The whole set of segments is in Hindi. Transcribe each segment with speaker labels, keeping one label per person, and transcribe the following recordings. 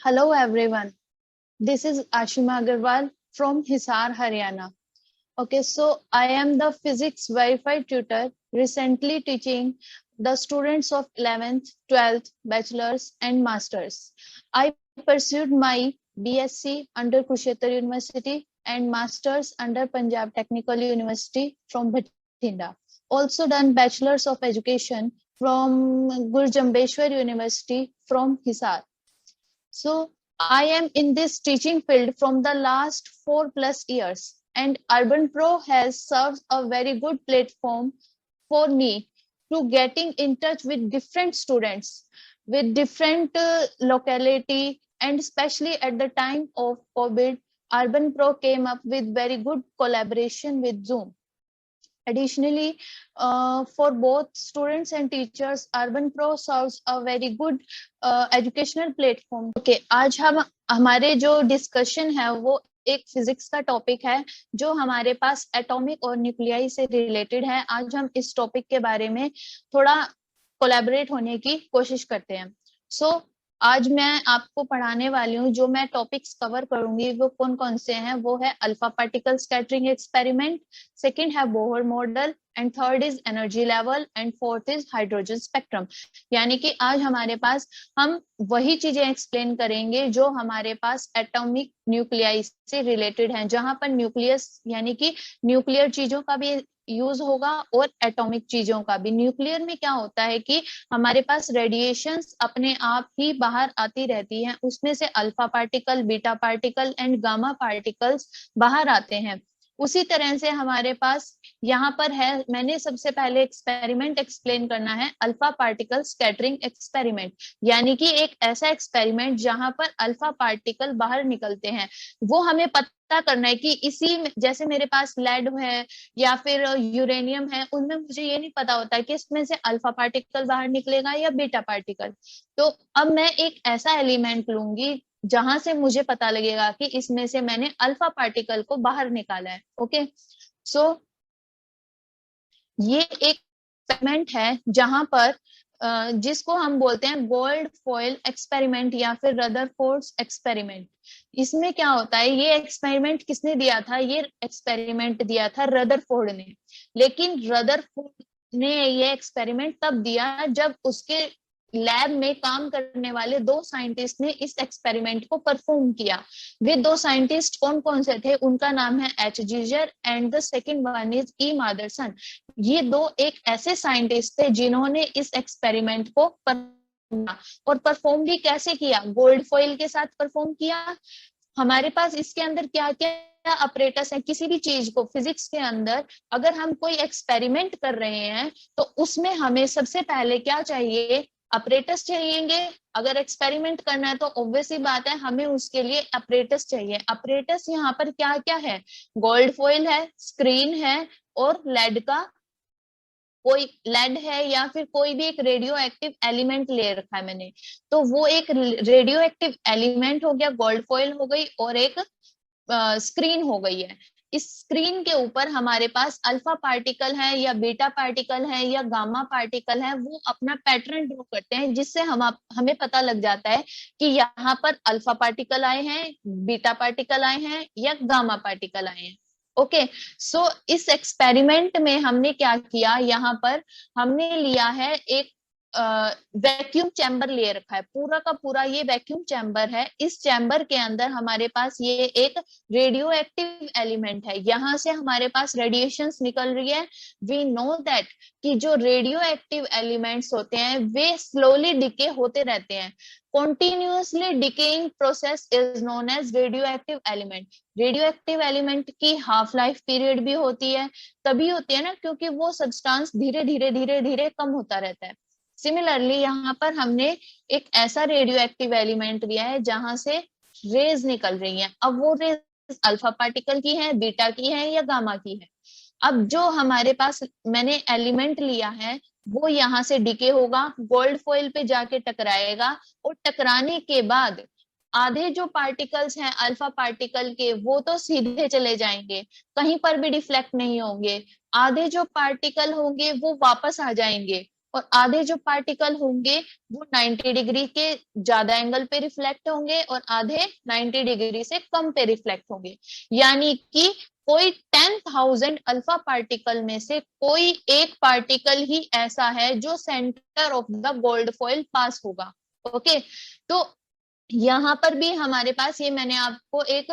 Speaker 1: Hello everyone. This is Ashima Agarwal from Hisar, Haryana. Okay, so I am the physics verified tutor recently teaching the students of 11th, 12th, bachelors and masters. I pursued my BSc under Kurukshetra University and masters under Punjab Technical University from Bathinda. Also done bachelors of education from Guru Jambheshwar University from Hisar. So I am in this teaching field from the last 4+ years, and Urban Pro has served a very good platform for me to getting in touch with different students with different locality, and especially at the time of COVID, Urban Pro came up with very good collaboration with Zoom. Additionally, for both students and teachers, Urban Pro serves a very good educational platform. Okay, आज हम हमारे जो डिस्कशन है वो एक फिजिक्स का टॉपिक है जो हमारे पास एटॉमिक और न्यूक्लियाई से रिलेटेड है। आज हम इस टॉपिक के बारे में थोड़ा कोलैबोरेट होने की कोशिश करते हैं। सो आज मैं आपको पढ़ाने वाली हूँ, जो मैं टॉपिक्स कवर करूंगी वो कौन कौन से हैं। वो है alpha particle scattering experiment, second है Bohr model, and third is energy level, and fourth is hydrogen spectrum. यानी कि आज हमारे पास हम वही चीजें एक्सप्लेन करेंगे जो हमारे पास एटॉमिक न्यूक्लियाई से रिलेटेड हैं, जहां पर न्यूक्लियस यानी कि न्यूक्लियर चीजों का भी यूज होगा और एटॉमिक चीजों का भी। न्यूक्लियर में क्या होता है कि हमारे पास रेडिएशंस अपने आप ही बाहर आती रहती हैं, उसमें से alpha particle, beta particle and gamma particles बाहर आते हैं। उसी तरह से हमारे पास यहाँ पर है, मैंने सबसे पहले एक्सपेरिमेंट एक्सप्लेन करना है अल्फा पार्टिकल स्कैटरिंग एक्सपेरिमेंट, यानी कि एक ऐसा एक्सपेरिमेंट जहां पर अल्फा पार्टिकल बाहर निकलते हैं। वो हमें पता करना है कि इसी जैसे मेरे पास लेड है या फिर यूरेनियम है, उनमें मुझे ये नहीं पता होता कि इसमें से अल्फा पार्टिकल बाहर निकलेगा या बीटा पार्टिकल। तो अब मैं एक ऐसा एलिमेंट लूंगी जहां से मुझे पता लगेगा कि इसमें से मैंने अल्फा पार्टिकल को बाहर निकाला है। ओके, सो ये एक एक्सपेरिमेंट है जहां पर जिसको हम बोलते हैं गोल्ड फॉयल एक्सपेरिमेंट या फिर रदरफोर्ड एक्सपेरिमेंट। इसमें क्या होता है, ये एक्सपेरिमेंट किसने दिया था? ये एक्सपेरिमेंट दिया था रदरफोर्ड ने। लेकिन रदरफोर्ड ने ये एक्सपेरिमेंट तब दिया जब उसके लैब में काम करने वाले दो साइंटिस्ट ने इस एक्सपेरिमेंट को परफॉर्म किया। वे दो साइंटिस्ट कौन कौन से थे? उनका नाम है H Geiger and the second one is E Marsden. ये दो एक ऐसे साइंटिस्ट थे जिन्होंने इस एक्सपेरिमेंट को और परफॉर्म भी कैसे किया? गोल्ड फॉइल के साथ परफॉर्म किया। हमारे पास इसके अंदर क्या क्या अपरेटस है? किसी भी चीज को फिजिक्स के अंदर अगर हम कोई एक्सपेरिमेंट कर रहे हैं तो उसमें हमें सबसे पहले क्या चाहिए? अपरेटस चाहिएंगे। अगर एक्सपेरिमेंट करना है तो ऑब्वियसली बात है हमें उसके लिए अपरेटस चाहिए। अपरेटस यहाँ पर क्या क्या है? गोल्ड फॉइल है, स्क्रीन है और लेड का कोई लेड है या फिर कोई भी एक रेडियो एक्टिव एलिमेंट ले रखा है मैंने, तो वो एक रेडियो एक्टिव एलिमेंट हो गया, गोल्ड फॉइल हो गई और एक स्क्रीन हो गई है। इस स्क्रीन के ऊपर हमारे पास अल्फा पार्टिकल है या बीटा पार्टिकल है या गामा पार्टिकल है, वो अपना पैटर्न ड्रॉ करते हैं जिससे हमें पता लग जाता है कि यहाँ पर अल्फा पार्टिकल आए हैं, बीटा पार्टिकल आए हैं या गामा पार्टिकल आए हैं। ओके, सो इस एक्सपेरिमेंट में हमने क्या किया, यहाँ पर हमने लिया है एक वैक्यूम चैम्बर ले रखा है। पूरा का पूरा ये वैक्यूम चैम्बर है। इस चैम्बर के अंदर हमारे पास ये एक रेडियो एक्टिव एलिमेंट है, यहाँ से हमारे पास रेडिएशंस निकल रही है। वी नो दैट कि जो रेडियो एक्टिव एलिमेंट्स होते हैं वे स्लोली डिके होते रहते हैं। continuously decaying process is known as radioactive element। Radioactive element की हाफ लाइफ पीरियड भी होती है, तभी होती है ना क्योंकि वो सब्सटेंस धीरे धीरे धीरे धीरे कम होता रहता है। सिमिलरली यहाँ पर हमने एक ऐसा रेडियो एक्टिव एलिमेंट लिया है जहां से रेज निकल रही हैं। अब वो रेज अल्फा पार्टिकल की है, बीटा की है या गामा की है। अब जो हमारे पास मैंने एलिमेंट लिया है वो यहाँ से डिके होगा, गोल्ड फॉइल पे जाके टकराएगा और टकराने के बाद आधे जो पार्टिकल्स हैं अल्फा पार्टिकल के वो तो सीधे चले जाएंगे, कहीं पर भी डिफ्लेक्ट नहीं होंगे। आधे जो पार्टिकल होंगे वो वापस आ जाएंगे और आधे जो पार्टिकल होंगे वो 90 डिग्री के ज्यादा एंगल पे रिफ्लेक्ट होंगे और आधे 90 डिग्री से कम पे रिफ्लेक्ट होंगे। यानी कि कोई 10,000 अल्फा पार्टिकल में से कोई एक पार्टिकल ही ऐसा है जो centre of the gold foil pass होगा। ओके, तो यहाँ पर भी हमारे पास ये मैंने आपको एक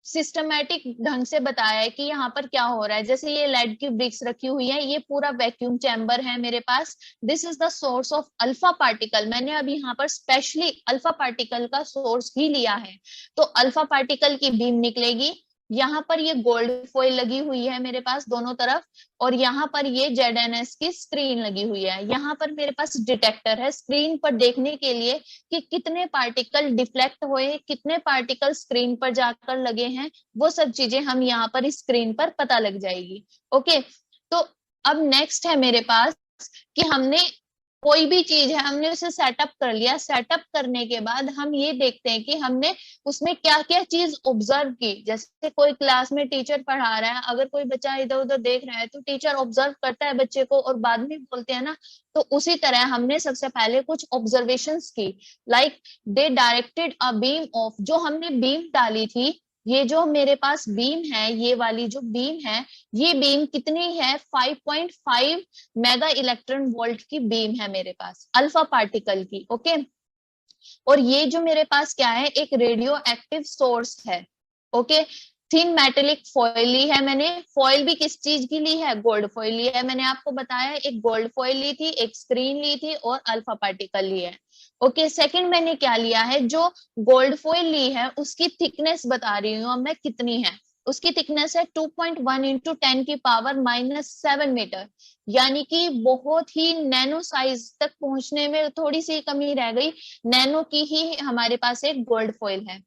Speaker 1: सिस्टमैटिक ढंग से बताया है कि यहाँ पर क्या हो रहा है। जैसे ये लेड की ब्रिक्स रखी हुई है, ये पूरा वैक्यूम चैम्बर है मेरे पास। This is the source of alpha particle. मैंने अभी यहाँ पर स्पेशली अल्फा पार्टिकल का सोर्स ही लिया है। तो अल्फा पार्टिकल की बीम निकलेगी, यहाँ पर ये गोल्ड फॉइल लगी हुई है मेरे पास दोनों तरफ, और यहाँ पर ये ZNS की स्क्रीन लगी हुई है। यहाँ पर मेरे पास डिटेक्टर है स्क्रीन पर देखने के लिए कि कितने पार्टिकल डिफ्लेक्ट हुए, कितने पार्टिकल स्क्रीन पर जाकर लगे हैं, वो सब चीजें हम यहाँ पर स्क्रीन पर पता लग जाएगी। ओके, तो अब नेक्स्ट है मेरे पास कि हमने कोई भी चीज है हमने उसे सेटअप कर लिया। सेटअप करने के बाद हम ये देखते हैं कि हमने उसमें क्या क्या चीज ऑब्जर्व की। जैसे कोई क्लास में टीचर पढ़ा रहा है, अगर कोई बच्चा इधर उधर देख रहा है तो टीचर ऑब्जर्व करता है बच्चे को और बाद में बोलते हैं ना। तो उसी तरह हमने सबसे पहले कुछ ऑब्जर्वेशंस की। Like they directed a beam of, जो हमने बीम डाली थी, ये जो मेरे पास बीम है, ये वाली जो बीम है, ये बीम कितनी है 5.5 मेगा इलेक्ट्रॉन वोल्ट की बीम है मेरे पास अल्फा पार्टिकल की। ओके, और ये जो मेरे पास क्या है, एक रेडियो एक्टिव सोर्स है। ओके, थिन मेटेलिक फॉइल ली है मैंने। फॉइल भी किस चीज की ली है, गोल्ड फॉइल ली है। मैंने आपको बताया एक गोल्ड फॉइल ली थी, एक स्क्रीन ली थी और अल्फा पार्टिकल ली है। ओके, सेकंड मैंने क्या लिया है, जो गोल्ड फॉइल ली है उसकी थिकनेस बता रही हूँ मैं कितनी है। उसकी थिकनेस है 2.1 इंटू 10 की पावर -7 मीटर, यानी कि बहुत ही नैनो साइज तक पहुंचने में थोड़ी सी कमी रह गई। नैनो की ही हमारे पास एक गोल्ड फॉइल है।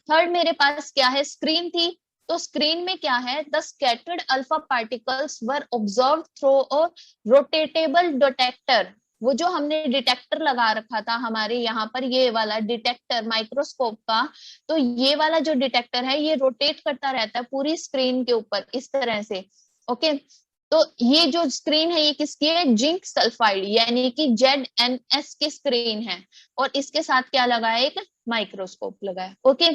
Speaker 1: थर्ड मेरे पास क्या है, स्क्रीन थी। तो स्क्रीन में क्या है, the scattered alpha particles were observe through a rotatable detector. वो जो हमने डिटेक्टर लगा रखा था हमारे यहाँ पर, ये वाला डिटेक्टर माइक्रोस्कोप का, तो ये वाला जो डिटेक्टर है ये रोटेट करता रहता है पूरी स्क्रीन के ऊपर इस तरह से। ओके, तो ये जो स्क्रीन है ये किसकी है, जिंक सल्फाइड यानी कि ZNS की स्क्रीन है। और इसके साथ क्या लगा है, एक माइक्रोस्कोप लगा है। Okay,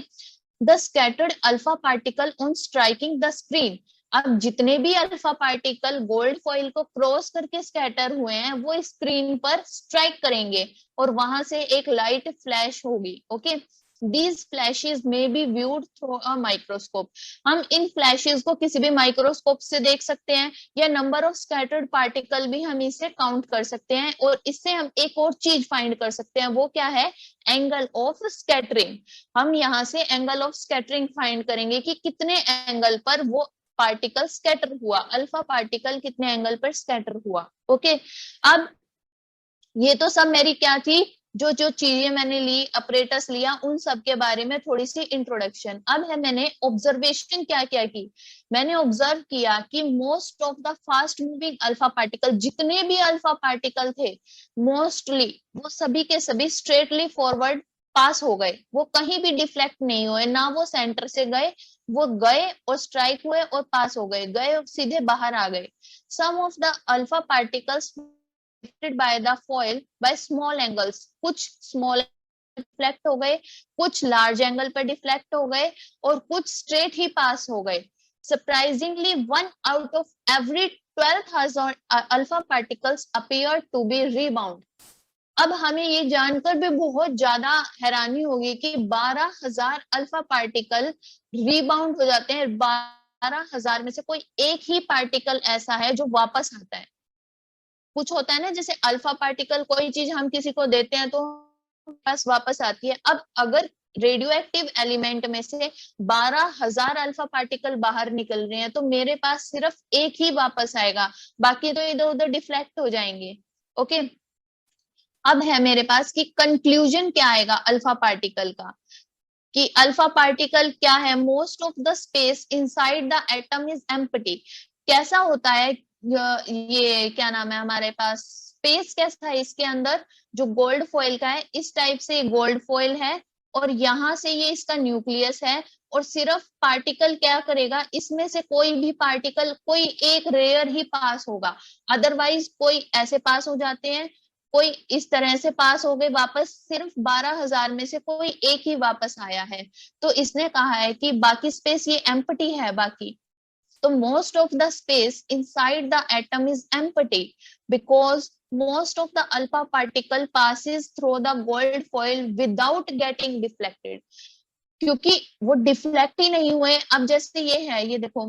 Speaker 1: the scattered alpha particle on striking the screen. अब जितने भी अल्फा पार्टिकल गोल्ड फॉइल को क्रॉस करके स्कैटर हुए हैं वो स्क्रीन पर स्ट्राइक करेंगे और वहां से एक लाइट फ्लैश होगी। Okay, these flashes may be viewed through a microscope। हम इन फ्लैशेस को किसी भी माइक्रोस्कोप से देख सकते हैं, या नंबर ऑफ स्कैटर्ड पार्टिकल भी हम इसे काउंट कर सकते हैं। और इससे हम एक और चीज फाइंड कर सकते हैं, वो क्या है, एंगल ऑफ स्कैटरिंग। हम यहाँ से एंगल ऑफ स्कैटरिंग फाइंड करेंगे कि कितने एंगल पर वो पार्टिकल स्कैटर हुआ, अल्फा पार्टिकल कितने एंगल पर स्कैटर हुआ। ओके, अब ये तो सब मेरी क्या थी, जो जो चीजें मैंने ली, अपरेटस लिया, उन सब के बारे में थोड़ी सी इंट्रोडक्शन। अब है मैंने ऑब्जर्वेशन क्या क्या की। मैंने ऑब्जर्व किया कि most of the fast moving alpha particle, जितने भी अल्फा पार्टिकल थे मोस्टली वो सभी के सभी स्ट्रेटली फॉरवर्ड पास हो गए। वो कहीं भी डिफ्लेक्ट नहीं हुए, ना वो सेंटर से गए, वो गए और स्ट्राइक हुए और पास हो गए, गए सीधे बाहर आ गए। Some of the alpha particles by the foil by small angles, कुछ स्मॉल डिफ्लेक्ट हो गए, कुछ लार्ज एंगल पर डिफ्लेक्ट हो गए और कुछ स्ट्रेट ही पास हो गए। Surprisingly 1 out of every 12,000 alpha particles appear to be rebound। अब हमें ये जानकर भी बहुत ज्यादा हैरानी होगी कि 12,000 अल्फा पार्टिकल रीबाउंड हो जाते हैं। 12,000 में से कोई एक ही पार्टिकल ऐसा है जो वापस आता है। कुछ होता है ना, जैसे अल्फा पार्टिकल, कोई चीज हम किसी को देते हैं तो पास वापस आती है। अब अगर रेडियो एक्टिव एलिमेंट में से 12,000 अल्फा पार्टिकल बाहर निकल रहे हैं तो मेरे पास सिर्फ एक ही वापस आएगा, बाकी तो इधर उधर डिफ्लेक्ट हो जाएंगे। ओके, अब है मेरे पास कि कंक्लूजन क्या आएगा अल्फा पार्टिकल का, कि अल्फा पार्टिकल क्या है, most of the space inside the atom is empty. कैसा होता है ये क्या नाम है हमारे पास, स्पेस कैसा है इसके अंदर, जो गोल्ड फॉइल का है इस टाइप से गोल्ड फॉइल है और यहाँ से ये इसका न्यूक्लियस है, और सिर्फ पार्टिकल क्या करेगा, इसमें से कोई भी पार्टिकल, कोई एक रेयर ही पास होगा, अदरवाइज कोई ऐसे पास हो जाते हैं, कोई इस तरह से पास हो गए वापस, सिर्फ 12,000 में से कोई एक ही वापस आया है। तो इसने कहा है कि बाकी स्पेस ये एम्प्टी है बाकी। तो most of the space inside the atom is empty because most of the alpha particle passes through the gold foil without getting deflected, क्योंकि वो डिफ्लेक्ट ही नहीं हुए। अब जैसे ये है, ये देखो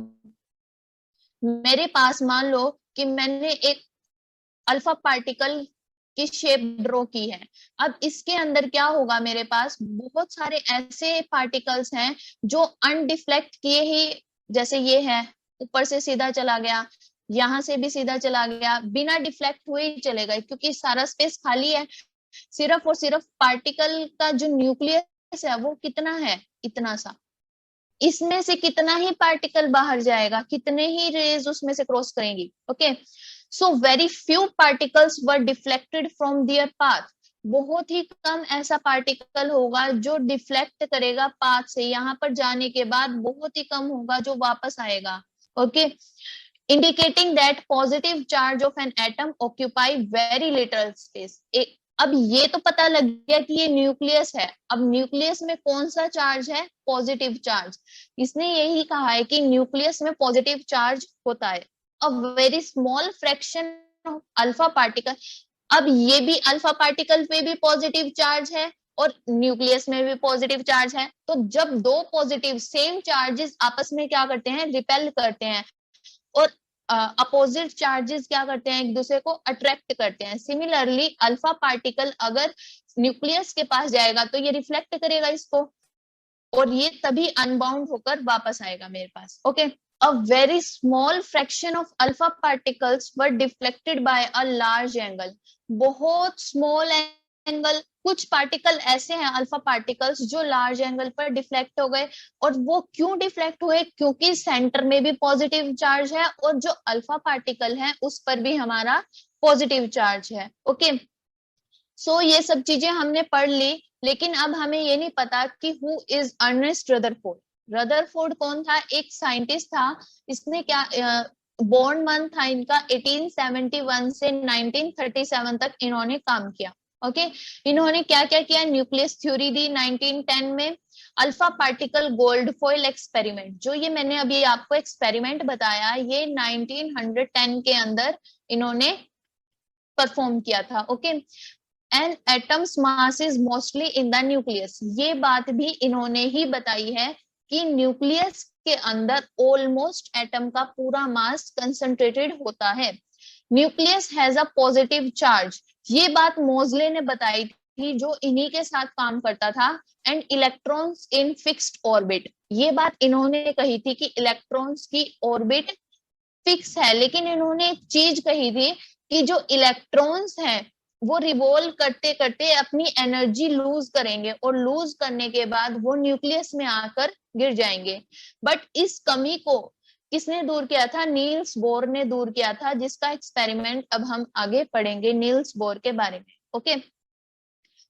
Speaker 1: मेरे पास, मान लो कि मैंने एक अल्फा पार्टिकल की शेप ड्रॉ की है। अब इसके अंदर क्या होगा, मेरे पास बहुत सारे ऐसे पार्टिकल्स हैं जो अनडिफ्लेक्ट किए ही, जैसे ये है ऊपर से सीधा चला गया, यहाँ से भी सीधा चला गया, बिना डिफ्लेक्ट हुए ही चले गए, क्योंकि सारा स्पेस खाली है। सिर्फ और सिर्फ पार्टिकल का जो न्यूक्लियस है वो कितना है, इतना सा, इसमें से कितना ही पार्टिकल बाहर जाएगा, कितने ही रेज उसमें से क्रॉस करेंगी। Okay, so very few particles were deflected from there path, बहुत ही कम ऐसा पार्टिकल होगा जो डिफ्लेक्ट करेगा पाथ से, यहाँ पर जाने के बाद बहुत ही कम होगा जो वापस आएगा। Okay, indicating that positive charge of an atom occupy very little space. अब ये तो पता लग गया कि ये न्यूक्लियस है। अब न्यूक्लियस में कौन सा चार्ज है, पॉजिटिव चार्ज। इसने यही कहा है कि न्यूक्लियस में पॉजिटिव चार्ज होता है। अ very small fraction of alpha particle, अब ये भी अल्फा पार्टिकल पे भी पॉजिटिव चार्ज है और न्यूक्लियस में भी पॉजिटिव चार्ज है। तो जब दो पॉजिटिव सेम चार्जेस आपस में क्या करते हैं, रिपेल करते हैं, और अपोजिट चार्जेस क्या करते हैं, एक दूसरे को अट्रैक्ट करते हैं। सिमिलरली अल्फा पार्टिकल अगर न्यूक्लियस के पास जाएगा तो ये रिफ्लेक्ट करेगा इसको, और ये तभी अनबाउंड होकर वापस आएगा मेरे पास। Okay, a very small fraction of alpha particles were deflected by a large angle, बहुत स्मॉल एंगल, कुछ पार्टिकल ऐसे हैं अल्फा पार्टिकल्स जो लार्ज एंगल पर डिफ्लेक्ट हो गए। और वो क्यों डिफ्लेक्ट हुए, क्योंकि सेंटर में भी पॉजिटिव चार्ज है और जो अल्फा पार्टिकल है उस पर भी हमारा पॉजिटिव चार्ज है। ओके, सो ये सब चीजें हमने पढ़ ली, लेकिन अब हमें ये नहीं पता कि who is Ernest Rutherford. Rutherford कौन था, एक साइंटिस्ट था। इसने क्या, बॉर्न मंथ था इनका 1871 से 1937 तक इन्होंने काम किया। ओके, इन्होंने क्या क्या किया, न्यूक्लियस थ्योरी दी 1910 में, alpha particle gold foil experiment, जो ये मैंने अभी आपको एक्सपेरिमेंट बताया ये 1910 के अंदर इन्होंने परफॉर्म किया था। Okay, and atoms mass is mostly in the nucleus, ये बात भी इन्होंने ही बताई है कि न्यूक्लियस के अंदर ऑलमोस्ट एटम का पूरा मास कंसंट्रेटेड होता है। Nucleus has a positive charge, ये बात मोजले ने बताई थी जो इन्हीं के साथ काम करता था। And electrons in fixed orbit, ये बात इन्होंने कही थी कि इलेक्ट्रॉन्स की ऑर्बिट फिक्स है, लेकिन इन्होंने एक चीज कही थी कि जो इलेक्ट्रॉन्स हैं वो रिवॉल्व करते करते अपनी एनर्जी लूज करेंगे, और लूज करने के बाद वो न्यूक्लियस में आकर गिर जाएंगे। बट इस कमी को किसने दूर किया था, नील्स बोर ने दूर किया था, जिसका एक्सपेरिमेंट अब हम आगे पढ़ेंगे नील्स बोर के बारे में। Okay,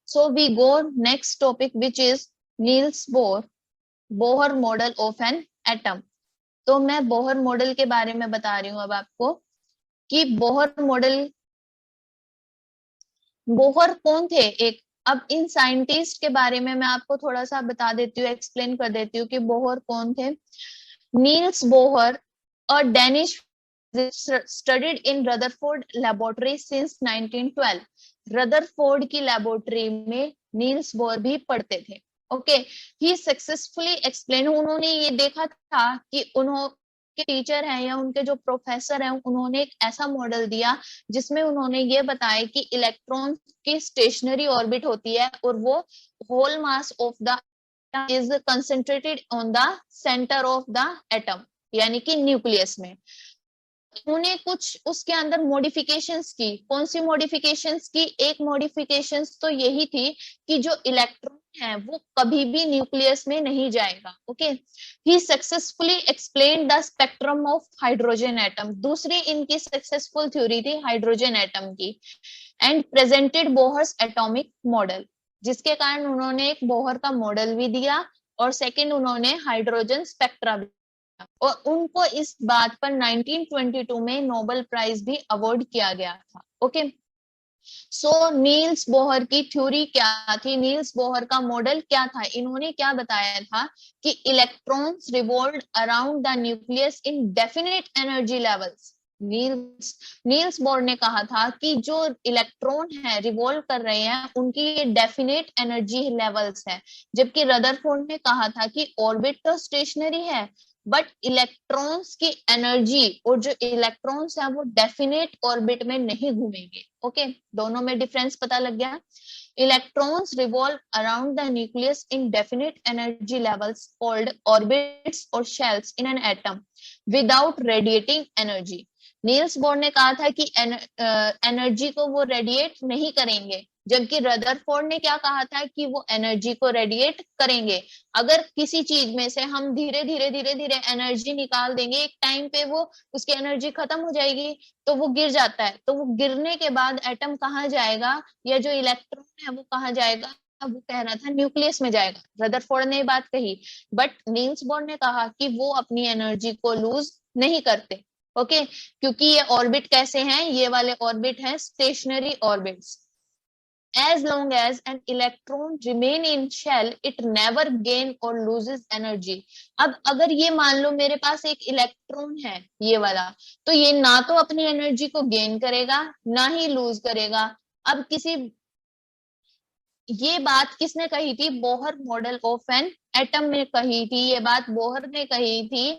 Speaker 1: so we go next topic which is Niels Bohr, Bohr model of an atom. तो मैं बोहर मॉडल के बारे में बता रही हूँ अब आपको कि बोहर मॉडल, बोहर कौन थे एक। अब इन साइंटिस्ट के बारे में मैं आपको थोड़ा सा बता देती हूँ, एक्सप्लेन कर देती हूँ कि बोहर कौन थे। Niels Bohr, a Danish, studied in Rutherford laboratory since 1912। Rutherford की लेबोरेटरी में नील्स बोहर भी पढ़ते थे। ओके, ही सक्सेसफुली एक्सप्लेन, उन्होंने ये देखा था कि उन्होंने टीचर हैं या उनके जो प्रोफेसर हैं उन्होंने एक ऐसा मॉडल दिया जिसमें उन्होंने ये बताया कि इलेक्ट्रॉन की स्टेशनरी ऑर्बिट होती है और वो whole mass of the is concentrated on the centre of the atom, यानी कि न्यूक्लियस में। उन्होंने कुछ उसके अंदर मॉडिफिकेशंस की, कौन सी मॉडिफिकेशंस की, एक मॉडिफिकेशंस तो यही थी कि जो इलेक्ट्रॉन है वो कभी भी न्यूक्लियस में नहीं जाएगा। Okay, he successfully explained the spectrum of hydrogen atom, दूसरी इनकी सक्सेसफुल थ्योरी थी हाइड्रोजन एटम की, and presented Bohr's atomic model. जिसके कारण उन्होंने एक बोहर का मॉडल भी दिया और सेकंड उन्होंने हाइड्रोजन स्पेक्ट्रा भी दिया। और उनको इस बात पर 1922 में नोबेल प्राइज भी अवार्ड किया गया था। ओके, सो नील्स बोहर की थ्योरी क्या थी, नील्स बोहर का मॉडल क्या था, इन्होंने क्या बताया था कि electrons revolve around the nucleus in definite energy levels. Niels Bohr ने कहा था कि जो इलेक्ट्रॉन है रिवॉल्व कर रहे हैं उनकी ये डेफिनेट एनर्जी लेवल्स है, जबकि रदरफोर्ड ने कहा था कि ऑर्बिट तो स्टेशनरी है बट इलेक्ट्रॉन्स की एनर्जी और जो इलेक्ट्रॉन्स है वो डेफिनेट ऑर्बिट में नहीं घूमेंगे। ओके, दोनों में डिफरेंस पता लग गया। Electrons revolve around the nucleus in definite energy levels called orbits और shells in an atom without radiating energy. Niels Bohr ने कहा था कि एनर्जी को वो रेडिएट नहीं करेंगे, जबकि रदरफोर्ड ने क्या कहा था कि वो एनर्जी को रेडिएट करेंगे। अगर किसी चीज में से हम धीरे धीरे एनर्जी निकाल देंगे, एक टाइम पे वो उसकी एनर्जी खत्म हो जाएगी तो वो गिर जाता है, तो वो गिरने के बाद एटम कहाँ जाएगा या जो इलेक्ट्रॉन है वो कहाँ जाएगा, वो कह रहा था न्यूक्लियस में जाएगा। रदरफोर्ड ने ये बात कही, बट नील्स बोर ने कहा कि वो अपनी एनर्जी को लूज नहीं करते। ओके, क्योंकि ये ऑर्बिट कैसे हैं, ये वाले ऑर्बिट हैं stationary orbits. as long as an electron remain in shell it never gain or loses energy। अब अगर ये मान लो मेरे पास एक इलेक्ट्रॉन है ये वाला, तो ये ना तो अपनी एनर्जी को गेन करेगा ना ही लूज करेगा। अब ये बात किसने कही थी, Bohr model of an atom में कही थी। ये बात बोहर ने कही थी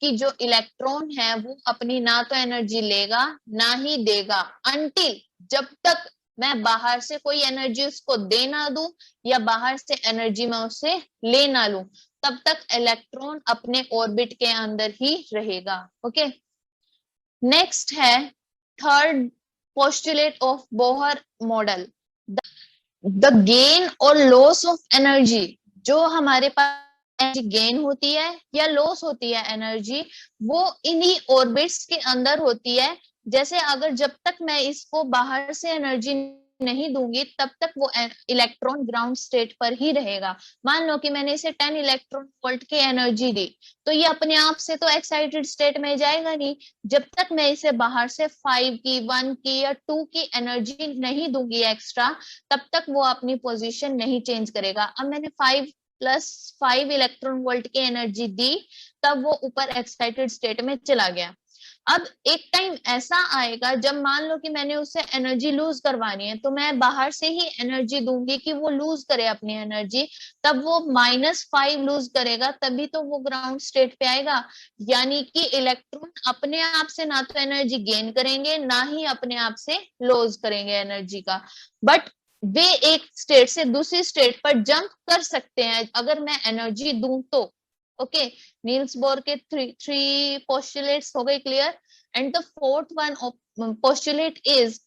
Speaker 1: कि जो इलेक्ट्रॉन है वो अपनी ना तो एनर्जी लेगा ना ही देगा, अनटिल जब तक मैं बाहर से कोई एनर्जी उसको दे ना दूं या बाहर से एनर्जी मैं उससे ले ना लूं, तब तक इलेक्ट्रॉन अपने ऑर्बिट के अंदर ही रहेगा। ओके, नेक्स्ट है third postulate of Bohr model, the gain और लॉस ऑफ एनर्जी। जो हमारे पास एनर्जी गेन होती है या लॉस होती है एनर्जी, वो इन्हीं ऑर्बिट्स के अंदर होती है। जैसे अगर जब तक मैं इसको बाहर से एनर्जी नहीं दूंगी तब तक वो इलेक्ट्रॉन ग्राउंड स्टेट पर ही रहेगा। मान लो कि मैंने इसे 10 इलेक्ट्रॉन वोल्ट की एनर्जी दी, तो ये अपने आप से तो एक्साइटेड स्टेट में जाएगा नहीं, जब तक मैं इसे बाहर से 5 की 1 की या 2 की एनर्जी नहीं दूंगी एक्स्ट्रा, तब तक वो अपनी पोजीशन नहीं चेंज करेगा। अब मैंने 5 + 5 इलेक्ट्रॉन वोल्ट की एनर्जी दी, तब वो ऊपर एक्साइटेड स्टेट में चला गया। अब एक टाइम ऐसा आएगा जब मान लो कि मैंने उससे एनर्जी लूज करवानी है, तो मैं बाहर से ही एनर्जी दूंगी कि वो लूज करे अपनी एनर्जी, तब वो -5 लूज करेगा, तभी तो वो ग्राउंड स्टेट पे आएगा। यानी कि इलेक्ट्रॉन अपने आप से ना तो एनर्जी गेन करेंगे ना ही अपने आप से लूज करेंगे एनर्जी का, बट वे एक स्टेट से दूसरी स्टेट पर जंप कर सकते हैं अगर मैं एनर्जी दूं तो। ओके, नील्स बोर के थ्री पोस्टुलेट्स हो गए clear. And the fourth one postulate is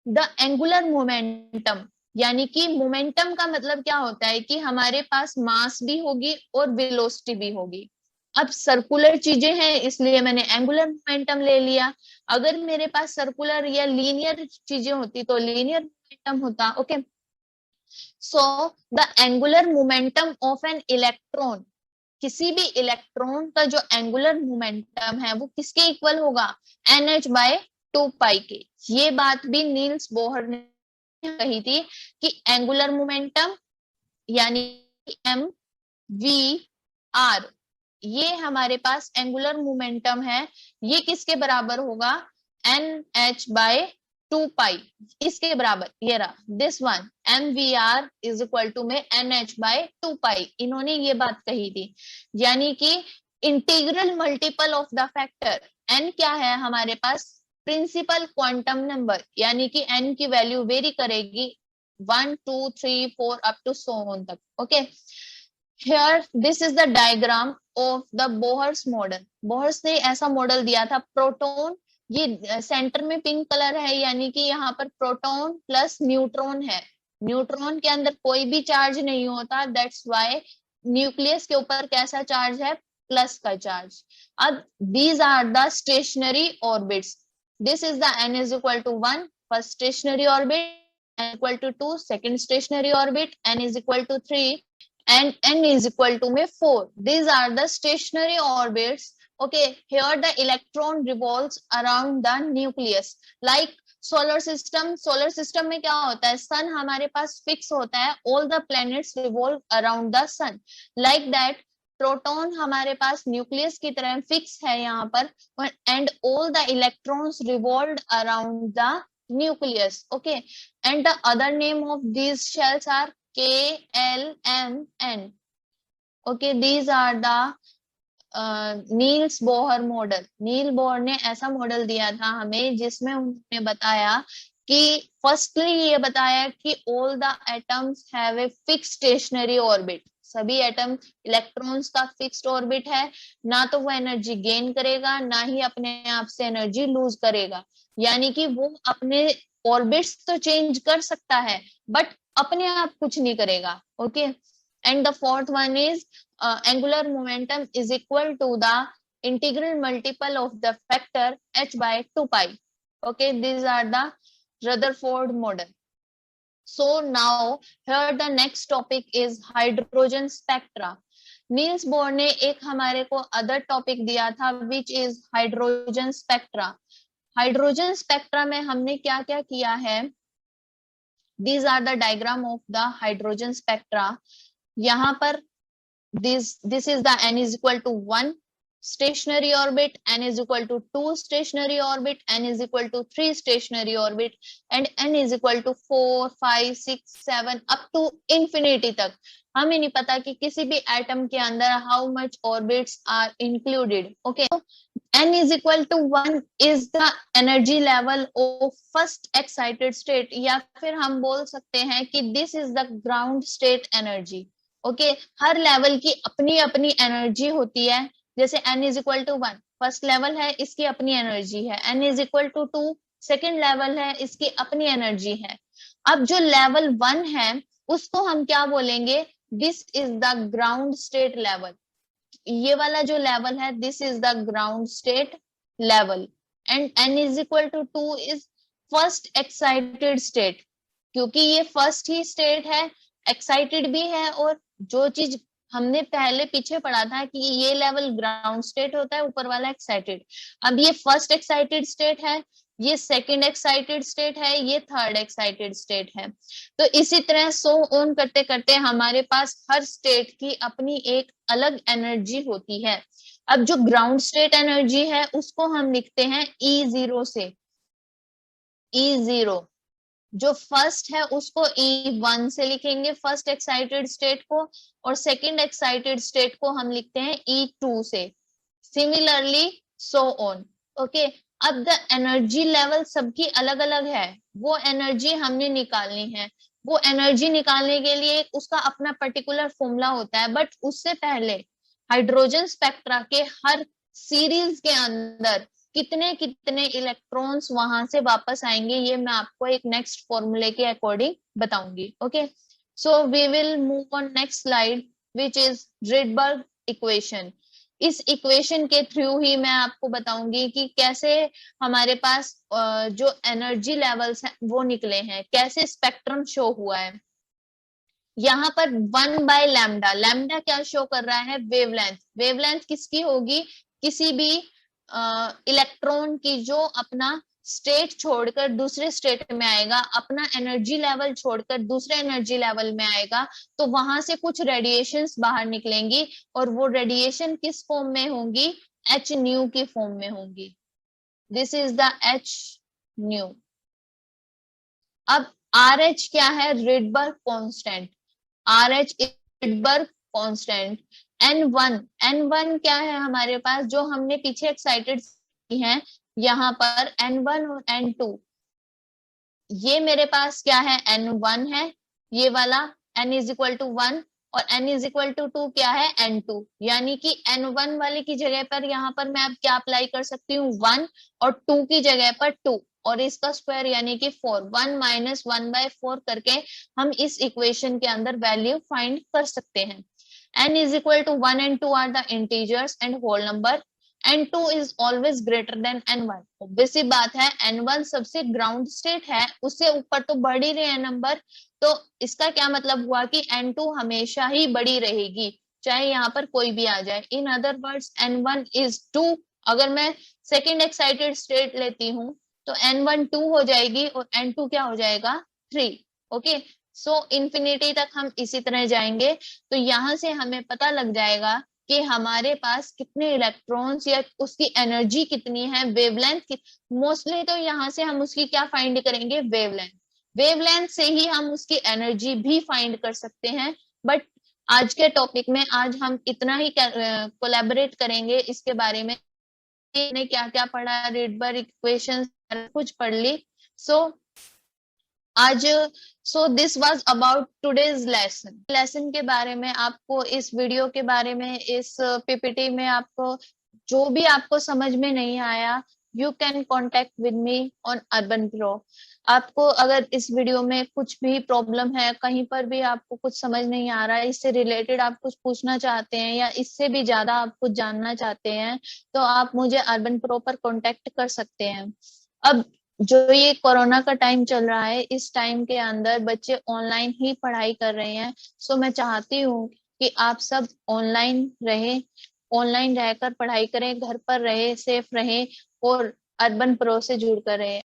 Speaker 1: the angular momentum. यानी कि मोमेंटम का मतलब क्या होता है कि हमारे पास मास भी होगी और वेलोसिटी भी होगी। अब सर्कुलर चीजें हैं इसलिए मैंने एंगुलर मोमेंटम ले लिया, अगर मेरे पास सर्कुलर या लीनियर चीजें होती तो लीनियर मोमेंटम होता। Okay, so the angular momentum of an electron, किसी भी इलेक्ट्रॉन का जो एंगुलर मोमेंटम है वो किसके इक्वल होगा, nh/2π के। ये बात भी नील्स बोहर ने कही थी कि एंगुलर मोमेंटम यानी mv/r, ये हमारे पास एंगुलर मोमेंटम है, ये किसके बराबर होगा, nh/2π, इसके बराबर। ये रहा this one, mvr is equal to में nh/2π, इन्होंने ये बात कही थी। यानी कि integral multiple of the factor n क्या है हमारे पास, प्रिंसिपल क्वांटम नंबर, यानी कि n की वैल्यू वेरी करेगी 1 2 3 4 अप टू सो ऑन तक। Okay, here this is the diagram of the Bohr's model. Bohr's ने ऐसा मॉडल दिया था, प्रोटॉन, ये सेंटर में पिंक कलर है यानी कि यहाँ पर प्रोटॉन प्लस न्यूट्रॉन है, न्यूट्रॉन के अंदर कोई भी चार्ज नहीं होता, दैट्स व्हाई न्यूक्लियस के ऊपर कैसा चार्ज है, प्लस का चार्ज। अब these are the stationary orbits, this is the n = 1 for stationary orbit n equal to 2 second stationary orbit, n is equal to 3 and n is equal to 4. These are the stationary orbits. Okay, here the electron revolves around the nucleus. Like solar system में क्या होता है, सन हमारे पास फिक्स होता है, all the planets revolve around the sun. Like that proton हमारे पास न्यूक्लियस की तरह फिक्स है यहाँ पर, and all the electrons revolve around the nucleus. Okay, and the other name of these shells are K, L, M, N. Okay, these are the Niels Bohr model. Niels Bohr ने ऐसा मॉडल दिया था हमें जिसमें उन्होंने बताया कि फर्स्टली ये बताया कि all the atoms have a fix stationery orbit. सभी एटम इलेक्ट्रॉन्स का फिक्स्ड ऑर्बिट है, ना तो वो एनर्जी गेन करेगा ना ही अपने आप से एनर्जी लूज करेगा. यानी कि वो अपने ऑर्बिट्स तो चेंज कर सकता है बट अपने आप कुछ नहीं करेगा. Okay, and the fourth one is angular momentum is equal to the integral multiple of the factor h by 2 pi. Okay, these are the Rutherford model. So now here the next topic is hydrogen spectra. Niels Bohr ने एक हमारे को अदर टॉपिक दिया था which is hydrogen spectra. Hydrogen spectra में हमने क्या क्या किया है, these are the diagram of the hydrogen spectra. यहाँ पर this is the n is equal to 1 stationary orbit, n is equal to 2 stationary orbit, n is equal to 3 stationary orbit, and n is equal to 4, 5, 6, 7 up to infinity तक. हमें नहीं पता कि किसी भी एटम के अंदर how much orbits are included. Okay, n is equal to 1 is the energy level of first excited state, या फिर हम बोल सकते हैं कि this is the ground state energy. Okay, हर लेवल की अपनी अपनी एनर्जी होती है. जैसे n is equal to 1 first level है, इसकी अपनी एनर्जी है. n is equal to 2 second level है, इसकी अपनी एनर्जी है. अब जो लेवल 1 है उसको हम क्या बोलेंगे, this is the ground state level. ये वाला जो लेवल है this is the ground state level. And n is equal to 2 is first excited state, क्योंकि ये फर्स्ट ही स्टेट है, एक्साइटेड भी है. और जो चीज हमने पहले पीछे पढ़ा था कि ये लेवल ग्राउंड स्टेट होता है, ऊपर वाला एक्साइटेड. अब ये फर्स्ट एक्साइटेड स्टेट है, ये सेकंड एक्साइटेड स्टेट है, ये थर्ड एक्साइटेड स्टेट है. तो इसी तरह सो ऑन करते करते हमारे पास हर स्टेट की अपनी एक अलग एनर्जी होती है. अब जो ग्राउंड स्टेट एनर्जी है उसको हम लिखते हैं E0 से. E0 जो फर्स्ट है उसको E1 से लिखेंगे फर्स्ट एक्साइटेड स्टेट को, और सेकंड एक्साइटेड स्टेट को हम लिखते हैं E2 से. Similarly so on. ओके, अब द एनर्जी लेवल सबकी अलग अलग है, वो एनर्जी हमने निकालनी है. वो एनर्जी निकालने के लिए उसका अपना पर्टिकुलर फॉर्मूला होता है, बट उससे पहले हाइड्रोजन स्पेक्ट्रा के हर सीरीज के अंदर कितने कितने इलेक्ट्रॉन्स वहां से वापस आएंगे ये मैं आपको एक नेक्स्ट फॉर्मूले के अकॉर्डिंग बताऊंगी. Okay, so we will move on next slide which is Rydberg equation. इस इक्वेशन के थ्रू ही मैं आपको बताऊंगी कि कैसे हमारे पास जो एनर्जी लेवल्स हैं वो निकले हैं, कैसे स्पेक्ट्रम शो हुआ है. यहाँ पर 1 बाय लैम्डा, लैम्डा क्या शो कर रहा है, वेवलेंथ. वेवलेंथ किसकी होगी, किसी भी इलेक्ट्रॉन की जो अपना स्टेट छोड़कर दूसरे स्टेट में आएगा, अपना एनर्जी लेवल छोड़कर दूसरे एनर्जी लेवल में आएगा, तो वहां से कुछ रेडिएशंस बाहर निकलेंगी और वो रेडिएशन किस फॉर्म में होंगी, एच न्यू की फॉर्म में होंगी. This is the H new. अब आर एच क्या है, Rydberg constant. R H Rydberg constant. N1 क्या है हमारे पास, जो हमने पीछे एक्साइटेड हैं यहाँ पर N1 और N2. ये मेरे पास क्या है, N1 है ये वाला, N इज इक्वल टू 1, और N इज इक्वल टू 2 क्या है, N2. यानी कि N1 वाले की जगह पर यहाँ पर मैं अब क्या अप्लाई कर सकती हूँ, 1, और 2 की जगह पर 2 और इसका स्क्वायर यानी कि 4. 1 माइनस 1/4 करके हम इस इक्वेशन के अंदर वैल्यू फाइंड कर सकते हैं. N is equal to 1 and 2 are the integers and whole number. N2 is always greater than N1। obvious सी बात है, N1 सबसे ग्राउंड स्टेट है, उससे ऊपर तो बढ़ ही रहे हैं नंबर, तो इसका क्या मतलब हुआ कि N2 हमेशा ही बड़ी रहेगी, चाहे यहाँ पर कोई भी आ जाए। In other words N1 is 2। अगर मैं सेकेंड एक्साइटेड स्टेट लेती हूँ तो N1 2 हो जाएगी और N2 क्या हो जाएगा 3। ओके, सो इन्फिनिटी तक हम इसी तरह जाएंगे। तो यहाँ से हमें पता लग जाएगा कि हमारे पास कितने इलेक्ट्रॉन्स या उसकी एनर्जी कितनी है, वेवलेंथ की। मोस्टली तो यहाँ से हम उसकी क्या फाइंड करेंगे, वेवलेंथ। वेवलेंथ से ही हम उसकी एनर्जी भी फाइंड कर सकते हैं। बट आज के टॉपिक में आज हम इतना ही कोलैबोरेट करेंगे इसके बारे में, ने क्या क्या पढ़ा, रिडबर इक्वेशन कुछ पढ़ ली। सो आज this was about today's lesson के बारे में। आपको इस वीडियो के बारे में, इस पीपीटी में आपको जो भी आपको समझ में नहीं आया, you can contact with me on urban pro. आपको अगर इस वीडियो में कुछ भी प्रॉब्लम है, कहीं पर भी आपको कुछ समझ नहीं आ रहा है, इससे रिलेटेड आप कुछ पूछना चाहते हैं या इससे भी ज्यादा आप कुछ जानना चाहते हैं, तो आप मुझे अर्बन प्रो पर कॉन्टेक्ट कर सकते हैं। अब जो ये कोरोना का टाइम चल रहा है, इस टाइम के अंदर बच्चे ऑनलाइन ही पढ़ाई कर रहे हैं। सो मैं चाहती हूँ कि आप सब ऑनलाइन रहे, ऑनलाइन रहकर पढ़ाई करें, घर पर रहे, सेफ रहे और अर्बन प्रो से जुड़ कर रहे।